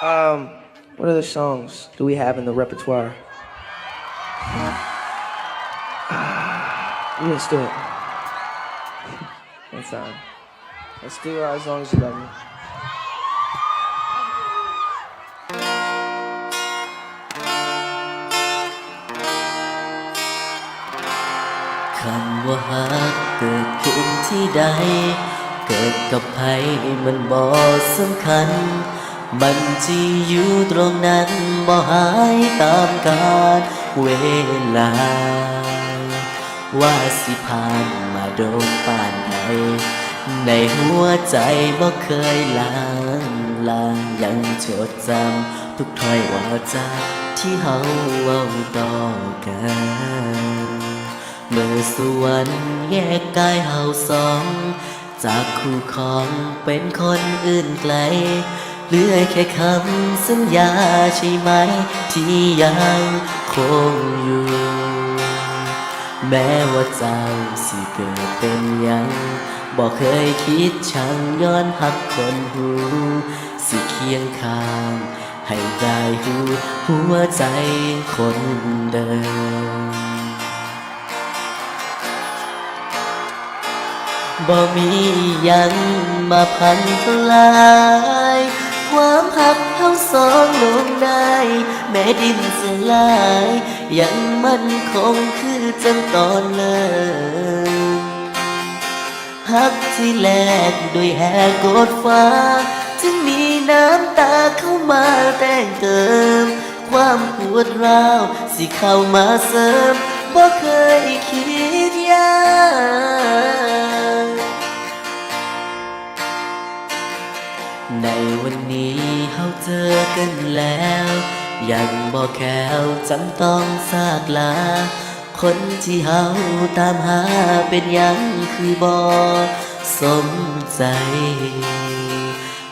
What other songs do we have in the repertoire? Let's do it. That's fine. Let's do As Long As You Love Me. คำว่าฮักเกิดขึ้นที่ใดเกิดกับใครมันบ่สำคัญมันจะอยู่ตรงนั้นบ่หายตามกาลเวลาว่าสิผ่านมาโดนป่านใดในหัวใจบ่เคยลางยังจดจำทุกถ้อยวาจาที่เฮาเว้าต่อกันเมื่อสวรรค์แยกกายเฮาสองจากคู่ของเป็นคนอื่นไกลเหลือแค่คำสัญญาใช่ไหมที่ยังคงอยู่แม้ว่าเจ้าสิเกิดเป็นยังบอกเคยคิดชังย้อนหักคนหูสิเคียงข้างให้ได้หูหัวใจคนเดิมบ่มียังมาพันทลายความหักเฮาสองลงได้แม้ดินสลายยังมั่นคงคือจังตอนเลิกหักที่แลกด้วยแหกกดฟ้าจึงมีน้ำตาเข้ามาแต่งเติมความปวดร้าวสิเข้ามาเสริมบ่เคยคิดยากในวันนี้เฮาเจอกันแล้วยังบ่แค่จำต้องซากลาคนที่เฮาตามหาเป็นยังคือบ่สมใจ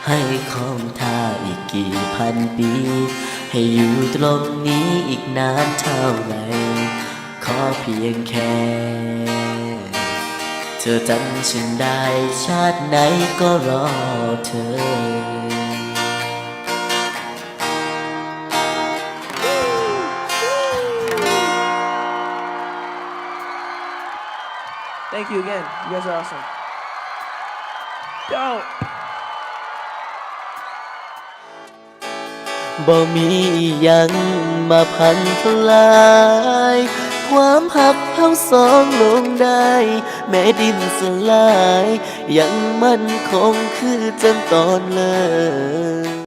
ให้ของท่าอีกกี่พันปีให้อยู่ตรงนี้อีกนานเท่าไหร่ขอเพียงแค่เธอจำฉันได้ชาติไหนก็รอเธอThank you again. You guys are awesome. Yo! บ่มียังมาพันทลายความหักเฮาสองลงได้แม้ดินสลายยังมั่นคงคือจังตอนเลิก